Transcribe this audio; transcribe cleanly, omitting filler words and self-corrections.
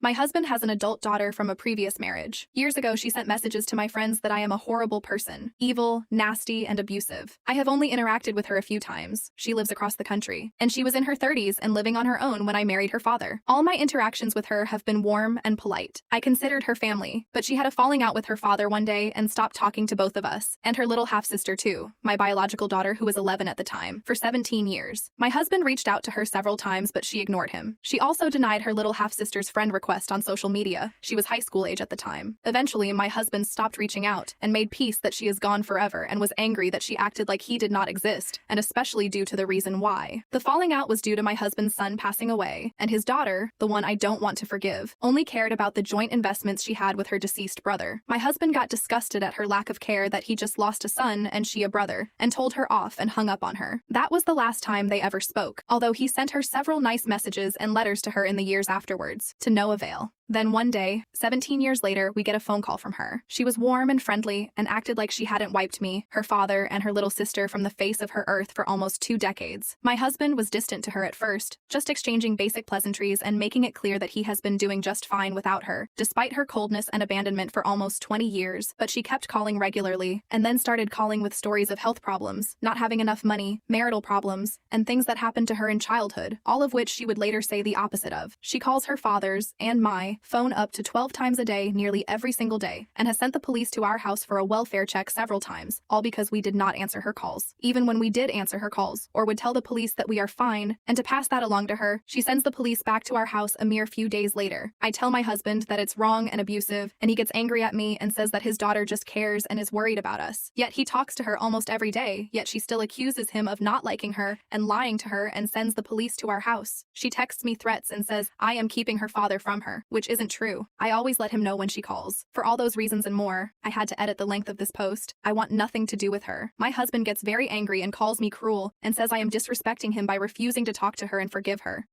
My husband has an adult daughter from a previous marriage. Years ago, she sent messages to my friends that I am a horrible person, evil, nasty, and abusive. I have only interacted with her a few times. She lives across the country, and she was in her 30s and living on her own when I married her father. All my interactions with her have been warm and polite. I considered her family, but she had a falling out with her father one day and stopped talking to both of us, and her little half-sister too, my biological daughter who was 11 at the time, for 17 years. My husband reached out to her several times, but she ignored him. She also denied her little half-sister's friend request on social media. She was high school age at the time. Eventually, my husband stopped reaching out and made peace that she is gone forever and was angry that she acted like he did not exist, and especially due to the reason why. The falling out was due to my husband's son passing away, and his daughter, the one I don't want to forgive, only cared about the joint investments she had with her deceased brother. My husband got disgusted at her lack of care that he just lost a son and she a brother, and told her off and hung up on her. That was the last time they ever spoke, although he sent her several nice messages and letters to her in the years afterwards, to no avail. Then one day, 17 years later, we get a phone call from her. She was warm and friendly and acted like she hadn't wiped me, her father, and her little sister from the face of her earth for almost 2 decades. My husband was distant to her at first, just exchanging basic pleasantries and making it clear that he has been doing just fine without her, despite her coldness and abandonment for almost 20 years, but she kept calling regularly, and then started calling with stories of health problems, not having enough money, marital problems, and things that happened to her in childhood, all of which she would later say the opposite of. She calls her father's, and my, phone up to 12 times a day nearly every single day, and has sent the police to our house for a welfare check several times, all because we did not answer her calls. Even when we did answer her calls, or would tell the police that we are fine, and to pass that along to her, she sends the police back to our house a mere few days later. I tell my husband that it's wrong and abusive, and he gets angry at me and says that his daughter just cares and is worried about us. Yet he talks to her almost every day, yet she still accuses him of not liking her and lying to her and sends the police to our house. She texts me threats and says I am keeping her father from her, which isn't true. I always let him know when she calls. For all those reasons and more, I had to edit the length of this post. I want nothing to do with her. My husband gets very angry and calls me cruel and says I am disrespecting him by refusing to talk to her and forgive her.